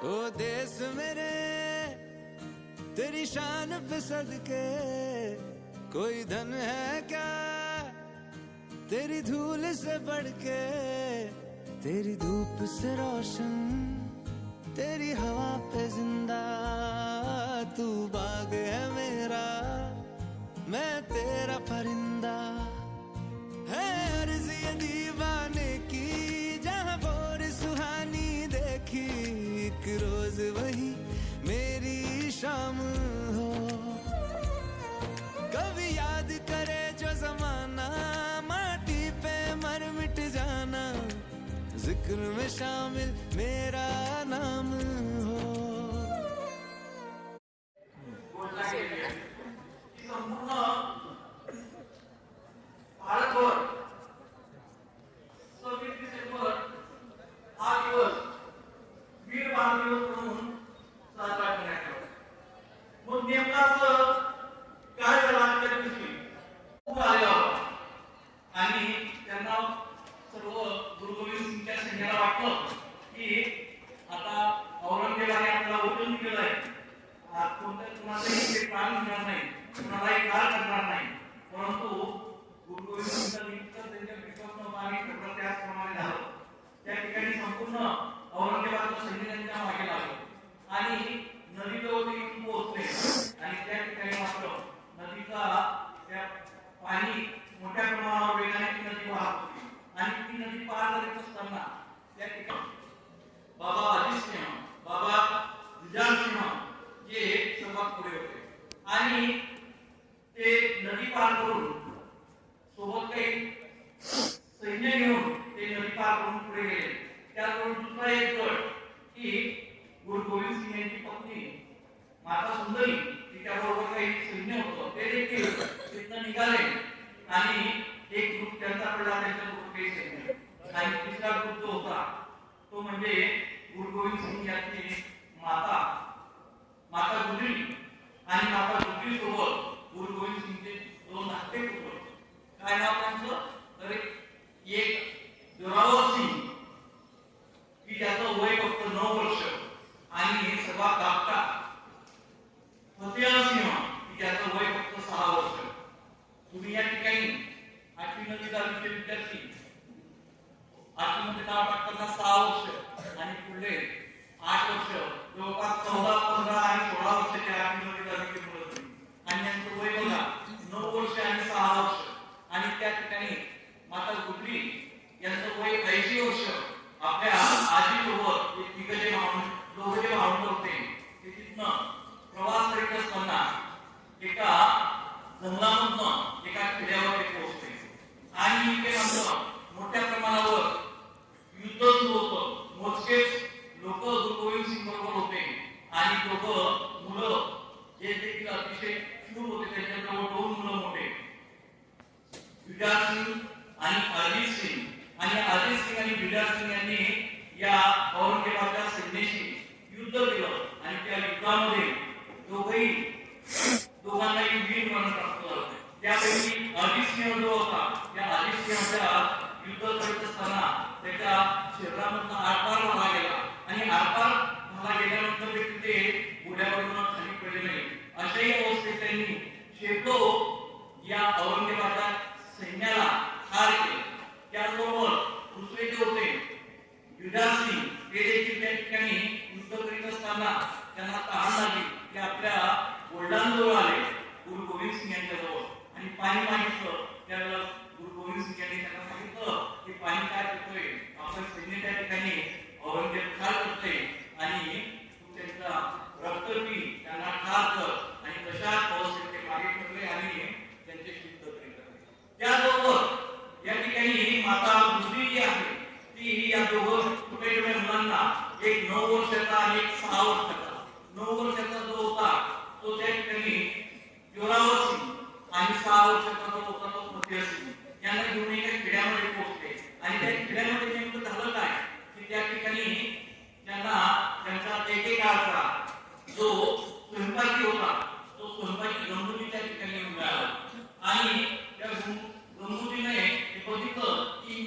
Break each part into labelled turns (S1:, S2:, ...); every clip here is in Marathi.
S1: ओ देश मेरे तेरी शान पे सदके कोई धन है क्या तेरी धूल से बढ़ के, तेरी धूप से रोशन तेरी हवा पे जिंदा, तू बाग है मेरा मैं तेरा परिंदा। है अर्ज़ ये दीवाने की जहाँ भोर सुहानी देखी, एक रोज वही मेरी शाम हो। कभी याद करे जो जमाना माटी पे मर मिट जाना, जिक्र में शामिल मेरा नाम हो।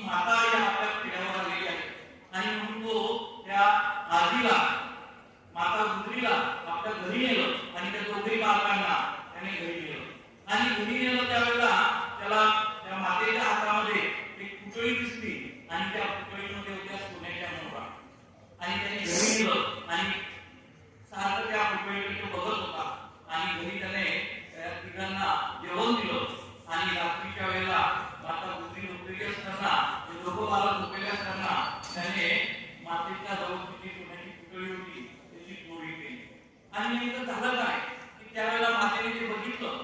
S2: माता या आपल्या पिढ्यावर आलेली आहे आणि म्हणून तो त्या आजीला आणि घरी नेलं त्यावेळेला त्याला त्या मातेच्या हातामध्ये एक पुतळी दिसली आणि त्या पुतळीमध्ये होत्या सोन्याच्या मोहरा आणि त्याने घरी नेलं आणि सारखं त्या पुतळीकडे तो बघत होता आणि घरी त्याने तिघांना जेवण दिलं आणि रात्रीच्या वेळेला माता गुजरी झोपलेली असताना ते दोघं बालक झोपलेले असताना त्याने मातेच्या जवळची सोन्याची पुतळी होती त्याची चोरी केली आणि नेमकं झालं काय की त्यावेळेला मातेने ते बघितलं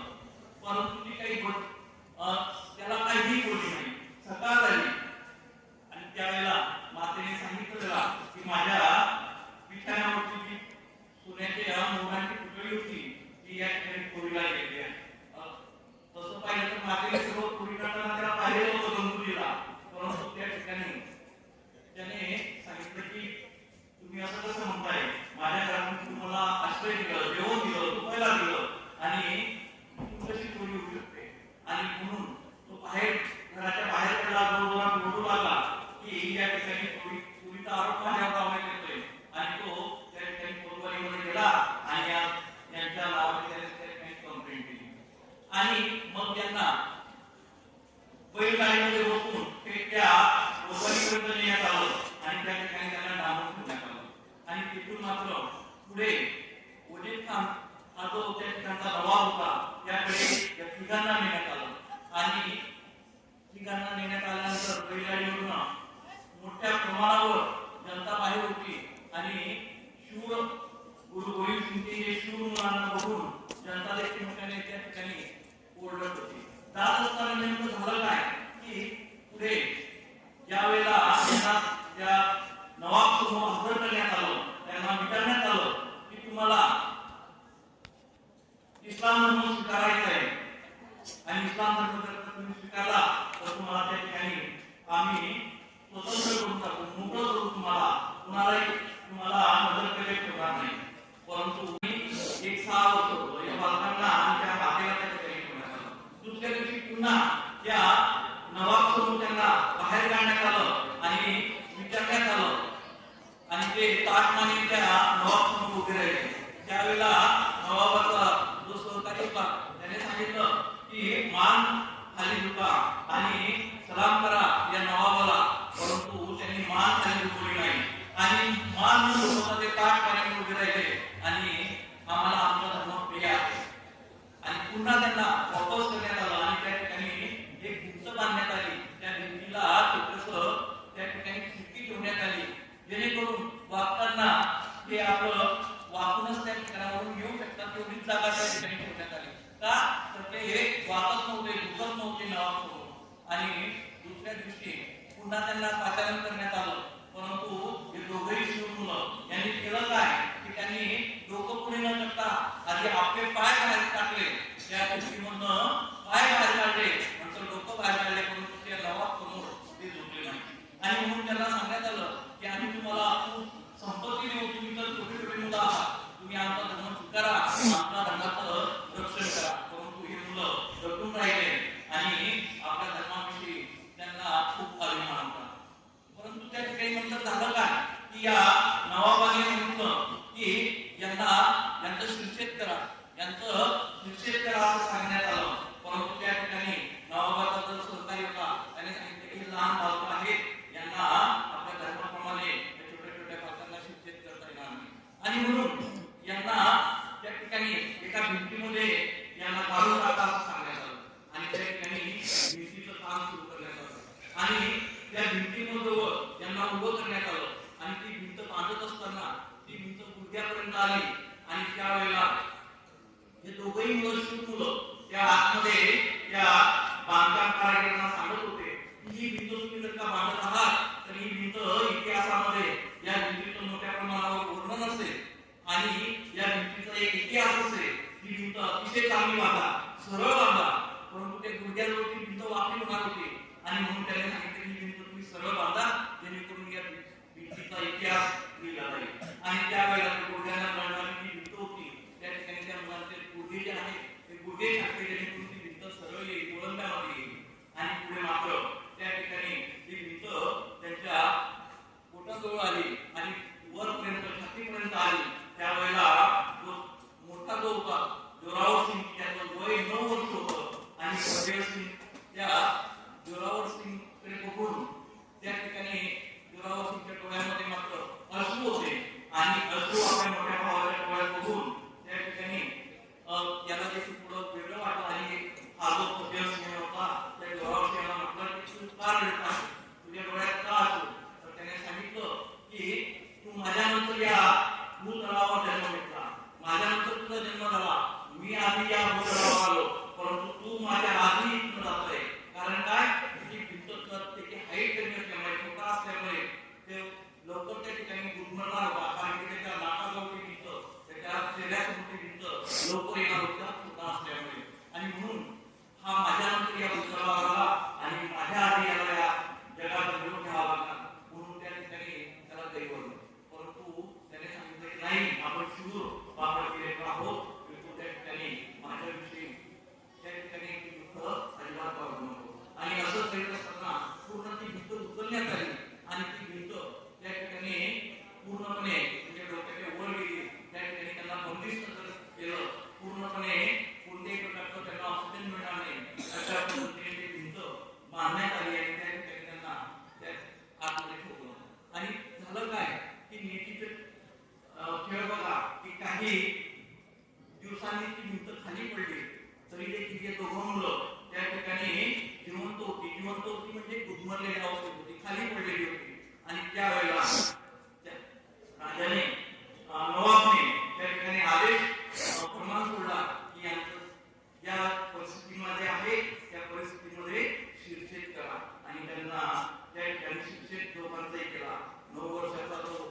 S2: परंतु ती काही त्याला काहीही बोलली नाही. सकाळ झाली आणि त्यावेळेला मातेने सांगितलं त्याला की माझ्या बिछाण्यावरची जी सोन्याच्या मोहरांची पुतळी होती ती या ठिकाणी चोरीला गेली आहे. तसं पाहिलं तर मातेने सर्व चोरी करताना त्याला पाहिलेलं होतं गंगुलीला, परंतु त्या ठिकाणी त्याने सांगितलं की तुम्ही असं कसं म्हणताय, माझ्या घरातून तुम्हाला आश्रय दिलं, जेवण दिलं, झोपायला दिलं आणि कशी चोरी होऊ शकते. आणि म्हणून तो बाहेर घराच्या बाहेर पडला, जोरजोरात ओरडू लागला की या ठिकाणी चोरीचा आरोप माझ्यावर लावण्यात येतोय आणि तो त्या ठिकाणी कोतवालीमध्ये गेला आणि यांच्या नावाने त्याने त्या ठिकाणी कंप्लेंट केली आणि मग त्यांना बैलगाडीमध्ये बसून त्या कोतवालीपर्यंत नेण्यात आलं आणि त्या ठिकाणी त्यांना डांबून ठेवण्यात आलं आणि तिथून मात्र पुढे वजीर खान हा जो त्या ठिकाणचा नवाब होता त्याकडे या तिघांना नेण्यात आलं आणि तिघांना नेण्यात आल्यानंतर बैलगाडीवरून मोठ्या प्रमाणावर जनता बाहेर होती आणि शूर गुरु गोविंद सिंगचे हे शूर मुलांना बघून जनता देखील मोठ्याने त्या ठिकाणी ओरडत होती. जात असताना नेमकं झालं काय की पुढे ज्या वेळेला त्या नवाब समोर हजर करण्यात आलं, त्यांना विचारण्यात आलं की तुम्हाला इस्लाम धर्म स्वीकारायचा आहे आणि इस्लाम धर्म जर तुम्ही स्वीकारला तर तुम्हाला त्या ठिकाणी आम्ही स्वतंत्र करून टाकू, मोकळं करू, तुम्हाला मदत केले ठेवणार नाही. परंतु एक 6 वर्ष या बालकांना आणि त्या मातेला त्या ठिकाणी ठेवण्यात आलं. दुसऱ्या दिवशी पुन्हा त्या नवाब समोर त्यांना बाहेर काढण्यात आलं आणि विचारण्यात आलं आणि ते ताटमाने त्या नवाब समोर उभे राहिले. त्यावेळेला नवाबाचा जो सहकारी होता त्याने सांगितलं की मान खाली झुका आणि सलाम करा या नवाबाला, परंतु त्यांनी मान खाली झुकवली नाही आणि मान न झुकवता ते ताटमाने उभे राहिले आणि आम्हाला आमचा धर्म प्रिय आहे आणि पुन्हा त्यांना वापस करण्यात आलं आणि त्या ठिकाणी एक भिंत बांधण्यात आली. त्या भिंतीला छोटंसं त्या ठिकाणी खिडकी ठेवण्यात आली जेणेकरून वागताना ते आपलं वाकूनच त्या ठिकाणावरून येऊ शकतात एवढीच जागा त्या ठिकाणी ठेवण्यात आली. का तर ते वाकत नव्हते, झुकत नव्हते नवाब आणि दुसऱ्या दिवशी पुन्हा त्यांना पाचारण करण्यात आलं. परंतु हे दोघेही शूर मुलं यांनी केलं काय की त्यांनी डोकं पुढे न करता आधी आपले पाय बाहेर टाकले, त्या खिडकीमधनं पाय बाहेर काढले, नंतर डोकं बाहेर काढले, परंतु त्या नवाब समोर ते झुकले नाही. आणि म्हणून त्यांना सांगण्यात आलं की आम्ही तुम्हाला खूप संपत्ती देऊ, तुम्ही तर छोटे छोटे मुलं आहात, तुम्ही आमचा धर्म स्वीकारा, आपल्या धर्माचं रक्षण करा. परंतु हे मुलं रटून राहिले आणि आपल्या धर्माविषयी त्यांना खूप अभिमान होता. परंतु त्या ठिकाणी नंतर झालं काय की या नवाबाने सांगितलं की यांचं शिरछेद करा, असं सांगण्यात आलं. परंतु त्या ठिकाणी नवाबाचा जो सहकारी होता त्याने सांगितलं की लहान बालकं आहेत, यांना आपल्या धर्माप्रमाणे छोट्या छोट्या बालकांना शिरछेद करता येणार नाही आणि म्हणून यांना त्या ठिकाणी एका भिंतीमध्ये यांना काढून टाका असं सांगण्यात आलं आणि त्या ठिकाणी भिंतीचं काम सुरू करण्यात आलं आणि त्या भिंतीमध्ये यांना उभं करण्यात आलं आणि ती भिंत बांधत असताना ती भिंत गुडघ्यापर्यंत आली आणि त्यावेळेला हे दोघंही मुलं त्या आतमध्ये त्या बांधकाम कारागिरांना सांगत होते की ही भिंत तुम्ही जर का बांधत आहात तर ही भिंत इतिहासामध्ये या भिंतीचं मोठ्या प्रमाणावर वर्णन असेल आणि या भिंतीचा एक इतिहास असेल. ही भिंत अतिशय चांगली बांधा, सरळ बांधा, परंतु ते गुडघ्याजवळची भिंत वाकडी होणार होती आणि म्हणून त्याने सांगितले ही भिंत तुम्ही सरळ बांधा जेणेकरून या भिंतीचा इतिहास लिहिला जाईल. आणि त्यावेळेला गुडघ्यांना कळणारी जी भिंत होती त्या ठिकाणी त्या मुलांचे गुडघे जे आहे ते गुडघे टाकले जेणेकरून ती भिंत सरळ येईल, गोलंदामध्ये येईल आणि पुढे मात्र त्या ठिकाणी ती भिंत त्यांच्या पोटाजवळ आली आणि वरपर्यंत छातीपर्यंत आली. त्यावेळेला जो मोठा जो होता जोरावर सिंग, त्याचं वय 9 वर्ष होतं आणि फतेह सिंग त्या जोरावर सिंगकडे बघून त्या ठिकाणी जोरावर सिंगच्या डोळ्यामध्ये मात्र अश्रू होते आणि अश्रू आपल्या मोठ्या भावाच्या डोळ्यात बघून त्या ठिकाणी याला देखील थोडं वेगळं वाटलं आणि हा जो फतेह सिंग होता त्या जोरावर सिंगला म्हटलं की तू का रडत आहेस, तुझ्या डोळ्यात का असू, तर त्याने सांगितलं की तू माझ्यानंतर या भूतलावर जन्म घेतला, माझ्यानंतर तुझा जन्म झाला, मी आधी या भूतलावर आलो, परंतु तू माझ्या आधी इथून जातोय. कारण काय, त्याची भिंत त्याची हाईट कमी असल्यामुळे, छोटा असल्यामुळे ते लवकर त्या ठिकाणी गुदमरणार होता. कारण की त्याच्या नाकाजवळची भिंत, त्याच्या चेहऱ्यासमोरची भिंत लवकर येणार होता छोटा असल्यामुळे. आणि म्हणून हा माझ्यानंतर या भूतलावर आला आणि माझ्या आधी याला या जगाचा निरोप घ्यावा लागला, म्हणून त्या ठिकाणी त्याला दैवलं. परंतु त्याने सांगितलं की नाही, आपण शूर वापर केले आहोत, तू त्या ठिकाणी माझ्याविषयी त्या ठिकाणी दुःख अजिबात वाढू नको. आणि असं करीत असताना पूर्ण ती भिंत उचलण्यात आली आणि ती भिंत त्या ठिकाणी पूर्णपणे म्हणजे डोक्याच्या वर गेली. त्या ठिकाणी त्यांना बंदिस्त केलं, पूर्णपणे कोणत्याही प्रकारचं त्यांना ऑक्सिजन मिळणार नाही अशा पद्धतीने ती भिंत बांधण्यात आली आणि त्या ठिकाणी त्यांना त्या आतमध्ये ठेवलं. आणि झालं काय की नीतीचे खेळ बघा की काही दिवसांनी ती भिंत खाली पडली, तरी देखील जे दोघं मुलं त्या ठिकाणी जिवंत होती म्हणजे गुदमरलेली अवस्थेत होती, खाली पडलेली होती. आणि त्यावेळेला राजाने नवाबने त्या ठिकाणी आदेश प्रमाण सोडला की यांचं ज्या परिस्थितीमध्ये आहे त्या परिस्थितीमध्ये शिरछेद करा. आणि त्यांना त्या ठिकाणी शिरछेद दोघांचाही केला. 9 वर्षाचा तो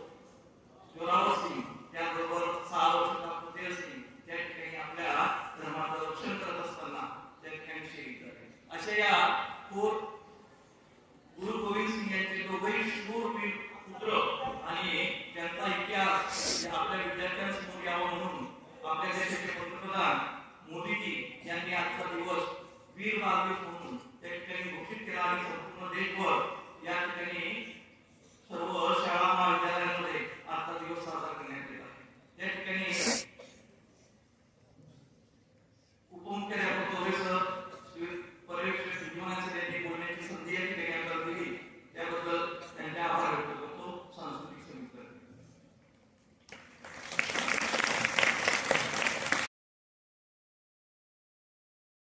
S2: जोरावर सिंग त्याबरोबर 6 वर्षाचा फतेह सिंग त्या ठिकाणी आपल्या धर्माचं रक्षण करत असताना त्या ठिकाणी शहीद झाले. अशा या थोर गुरु गोविंद सिंग यांचे दोघेही शूरवीर पुत्र आणि त्यांचा इतिहास आपल्या विद्यार्थ्यांसमोर यावा म्हणून आपल्या देशाचे पंतप्रधान मोदीजी यांनी आजचा दिवस वीर बाल दिवस म्हणून त्या ठिकाणी घोषित केला आणि संपूर्ण देशभर